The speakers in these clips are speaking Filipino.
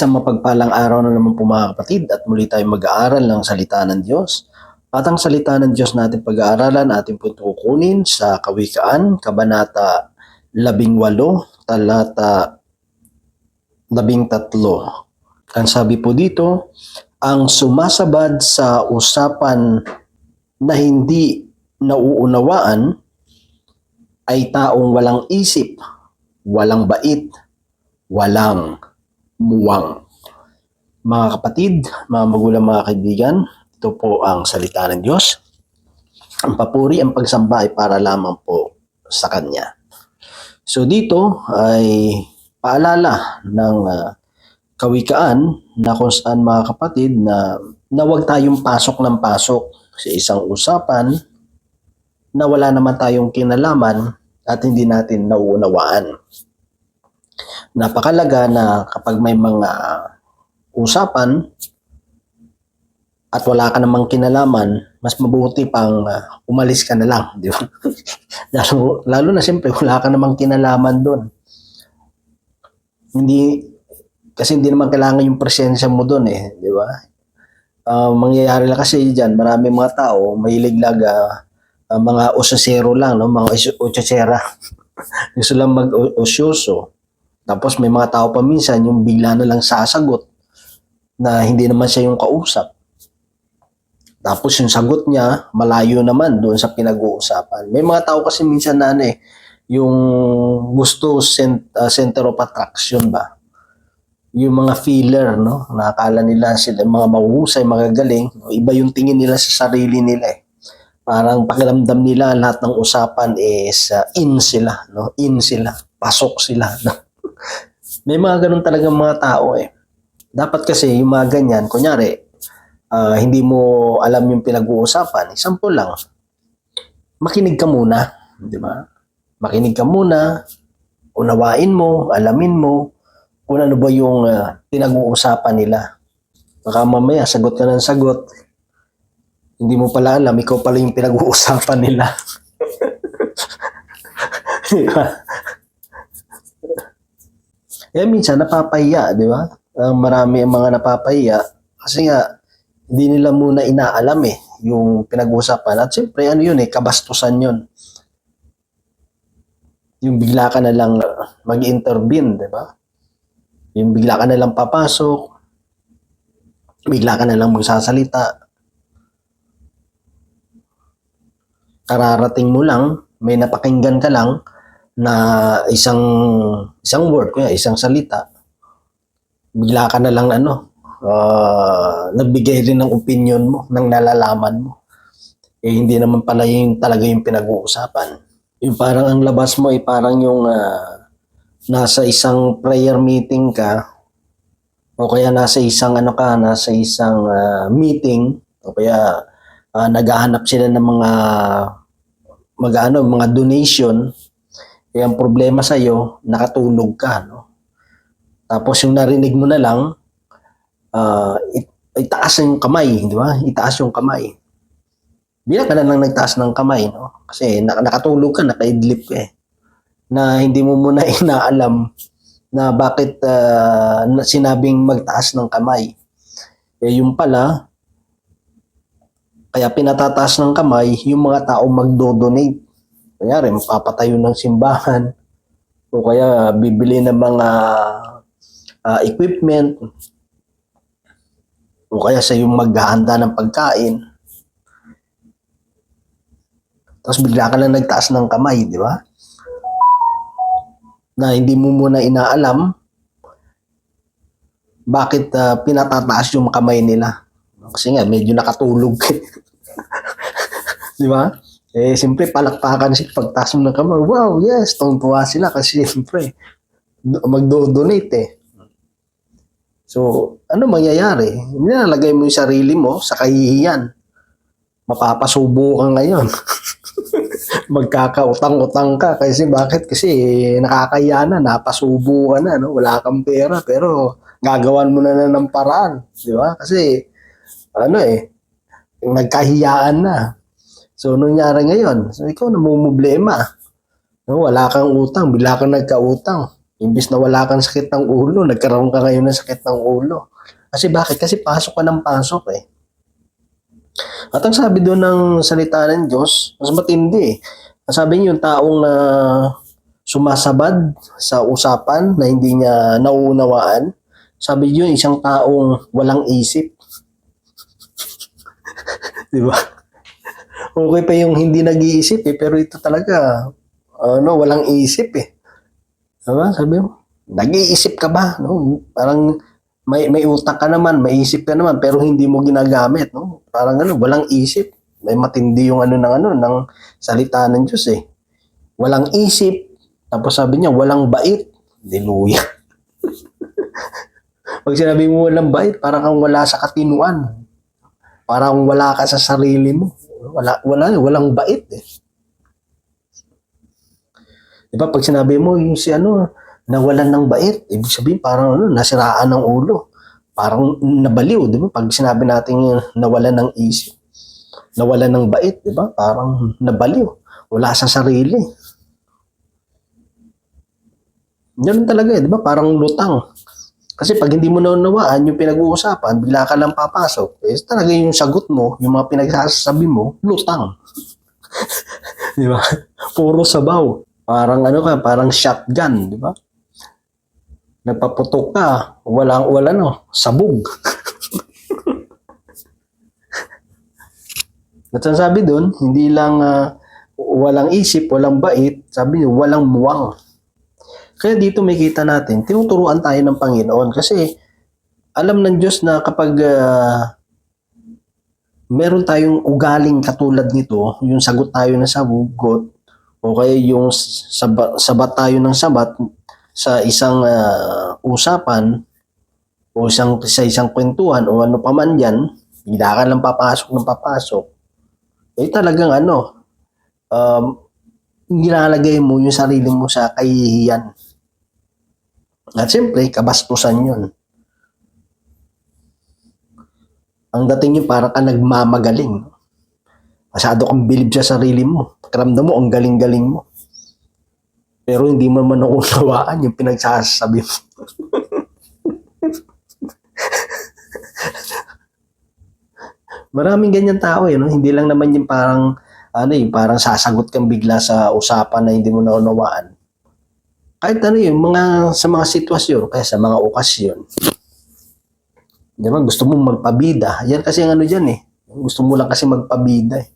Isang mapagpalang araw na naman po mga kapatid at muli tayong mag-aaral ng salita ng Diyos. At ang salita ng Diyos natin pag-aaralan atin po tukunin sa Kawikaan, Kabanata 18, talata 13. Ang sabi po dito, ang sumasabad sa usapan na hindi nauunawaan ay taong walang isip, walang bait, walang muwang. Mga kapatid, mga magulang, mga kaibigan, ito po ang salita ng Diyos. Ang papuri, ang pagsamba ay para lamang po sa Kanya. So dito ay paalala ng kawikaan na kung saan mga kapatid na huwag tayong pasok ng pasok sa isang usapan na wala naman tayong kinalaman at hindi natin nauunawaan. Napakalaga na kapag may mga usapan at wala ka namang kinalaman, mas mabuti pang umalis ka na lang, di ba? lalo na siyempre wala ka namang kinalaman doon. Kasi hindi naman kailangan yung presensya mo doon di ba? Mangyayari lang kasi diyan, maraming mga tao mahilig mga ososero lang, no? Mga ochochera. Gusto lang mag-osyoso. Tapos may mga tao pa minsan yung bigla na lang sasagot na hindi naman siya yung kausap. Tapos yung sagot niya malayo naman doon sa pinag-uusapan. May mga tao kasi minsan na yung gusto center of attraction ba? Yung mga feeler, no? Nakakala nila sila mga mahuhusay, magagaling. Iba yung tingin nila sa sarili nila Parang pakiramdam nila lahat ng usapan is in sila, no? In sila, pasok sila, no? May mga ganun talagang mga tao Dapat kasi yung mga ganyan, kunyari, hindi mo alam yung pinag-uusapan, example lang, makinig ka muna, di ba? Makinig ka muna, unawain mo, alamin mo, kung ano ba yung pinag-uusapan nila. Baka mamaya, sagot ka ng sagot, hindi mo pala alam, ikaw pala yung pinag-uusapan nila. Di ba? Minsan napapahiya, di ba? Marami ang mga napapahiya kasi nga hindi nila muna inaalam yung pinag-uusapan. At siyempre ano yun kabastusan yun. Yung bigla ka na lang mag-intervene, di ba? Yung bigla ka na lang papasok, bigla ka na lang magsasalita. Kararating mo lang, may napakinggan ka lang na isang word, isang salita, bigla ka na lang nagbigay rin ng opinion mo, ng nalalaman mo. Hindi naman pala yung talaga yung pinag-uusapan. Yung parang ang labas mo parang yung nasa isang prayer meeting ka o kaya nasa isang meeting o kaya naghahanap sila ng mga donation. Ang problema sa iyo, nakatulog ka, no? Tapos yung narinig mo na lang, itaas yung kamay, di ba? Itaas yung kamay. Bila ka na lang nagtaas ng kamay, no? Kasi nakatulog ka, nakaidlip ka na hindi mo muna inaalam na bakit sinabing magtaas ng kamay. Yung pala, kaya pinatataas ng kamay yung mga tao magdo-donate. Kunyari, magpapatayo ng simbahan o kaya bibili ng mga equipment o kaya sa yung maghahanda ng pagkain. Tapos bigla ka lang nagtaas ng kamay, di ba? Na hindi mo muna inaalam bakit pinatataas yung kamay nila. Kasi nga, medyo nakatulog. Di ba? Siyempre, palakpakan sila pagtaas mo ng kamay. Wow, yes, tuwa sila kasi siyempre, magdo-donate So, ano mangyayari? Nilalagay mo yung sarili mo sa kahihiyan. Mapapasubo ka ngayon. Magkakautang-utang ka. Kasi bakit? Kasi nakakahiya na, napasubo ka na, no? Wala kang pera, pero gagawan mo na ng paraan. Di ba? Kasi, nagkahiyaan na. So, nangyari ngayon? So, ikaw namumblema. No, wala kang utang, bigla kang nagkautang. Imbis na wala kang sakit ng ulo, nagkaroon ka ngayon ng sakit ng ulo. Kasi bakit? Kasi pasok ka ng pasok eh. At ang sabi doon ng salita ng Diyos, mas matindi eh. Ang sabi niyo, yung taong sumasabad sa usapan na hindi niya nauunawaan, sabi niyo, isang taong walang isip. Di ba? Okay pa yung hindi nag-iisip eh, pero ito talaga, walang isip eh. Diba? Sabi mo, nag-iisip ka ba? No? Parang may utak ka naman, may isip ka naman, pero hindi mo ginagamit. No? Parang walang isip. May matindi yung ng salita ng Diyos eh. Walang isip. Tapos sabi niya, walang bait. Hallelujah. Pag sinabi mo walang bait, parang kang wala sa katinuan. Parang wala ka sa sarili mo. Walang bait eh. Diba pag sinabi mo yung nawalan ng bait, ibig sabihin parang nasiraan ng ulo. Parang nabaliw, di ba? Pag sinabi natin yung nawalan ng isip, nawalan ng bait, di ba? Parang nabaliw. Wala sa sarili. Yan talaga eh, di ba? Parang lutang. Kasi pag hindi mo naunawaan yung pinag-uusapan, bigla ka lang papasok, eh talaga yung sagot mo, yung mga pinagsasabi mo, lutang. Di ba? Puro sabaw. Parang parang shotgun, di ba? Nagpaputok ka, wala sabog. At ang sabi doon, hindi lang walang isip, walang bait, sabi niya, walang muwang. Kaya dito may kita natin, tinuturuan tayo ng Panginoon kasi alam ng Diyos na kapag meron tayong ugaling katulad nito, yung sagot tayo na sagot, o kaya yung sabat tayo ng sabat sa isang usapan o sa isang kwentuhan o ano pa man yan, hindi ka lang papasok ng papasok, eh talagang nilalagay mo yung sarili mo sa kahihiyan. At siyempre, kabastusan yun. Ang dating yun, parang ka nagmamagaling. Masyado kang bilib sa sarili mo. Pakiramdam mo, ang galing-galing mo. Pero hindi mo naman naunawaan yung pinagsasabi mo. Maraming ganyan tao eh, no? Hindi lang naman yung parang, parang sasagot kang bigla sa usapan na hindi mo naunawaan. Kahit sa mga sitwasyon, kaya sa mga okasyon. Diba, gusto mo magpabida. Yan kasi ang dyan eh. Gusto mo lang kasi magpabida eh.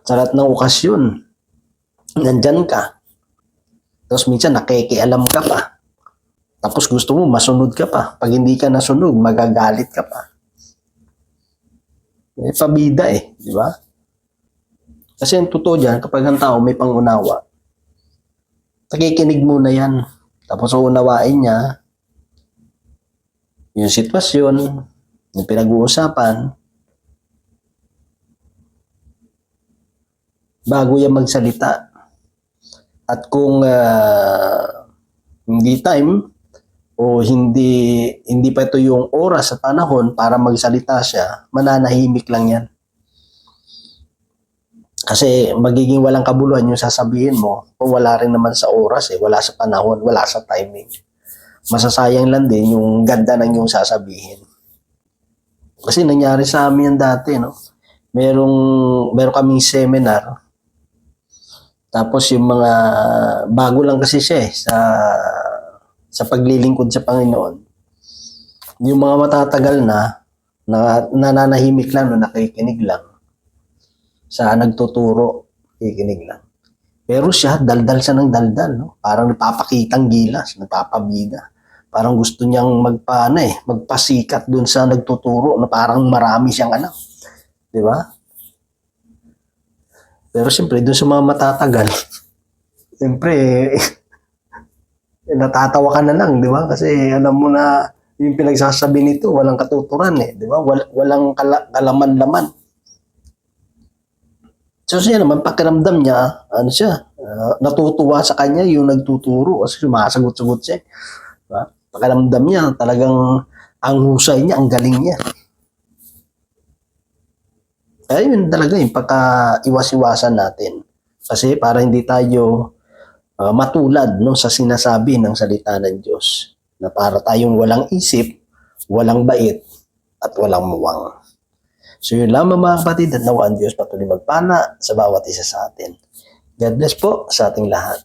Sa lahat ng okasyon, nandyan ka. Tapos minsan nakikialam ka pa. Tapos gusto mo masunod ka pa. Pag hindi ka nasunod, magagalit ka pa. Eh, pabida eh. Di ba? Kasi ang totoo dyan, kapag ang tao may pangunawa, nakikinig muna yan. Tapos uunawain niya yung sitwasyon, yung pinag-uusapan, bago yan magsalita. At kung hindi time o hindi pa ito yung oras at panahon para magsalita siya, mananahimik lang yan. Kasi magiging walang kabuluhan yung sasabihin mo kung wala rin naman sa oras eh, wala sa panahon, wala sa timing. Masasayang lang din yung ganda ng yung sasabihin. Kasi nangyari sa amin yan dati, no? Meron kaming seminar. Tapos yung mga bago lang kasi siya eh, sa paglilingkod sa Panginoon. Yung mga matatagal na nananahimik lang, nakikinig lang. Sa nagtuturo, kikinig lang. Pero siya, daldal siya ng daldal, no? Parang nagpapakitang gilas, nagpapabida. Parang gusto niyang magpasikat dun sa nagtuturo na parang marami siyang anak. Di ba? Pero siyempre, dun sa mga matatagal, siyempre, natatawa ka na lang, di ba? Kasi alam mo na yung pinagsasabi nito, walang katuturan eh, di ba? Walang kalaman-laman. So siya naman, pakiramdam niya, natutuwa sa kanya yung nagtuturo kasi sumasagot-sagot siya. Diba? Pakiramdam niya, talagang ang husay niya, ang galing niya. Kaya yun talaga yung pagka-iwas-iwasan natin. Kasi para hindi tayo matulad no sa sinasabi ng salita ng Diyos na para tayong walang isip, walang bait at walang muwang. So yun lamang mga kapatid, at nawa ang Diyos patuloy magpana sa bawat isa sa atin. God bless po sa ating lahat.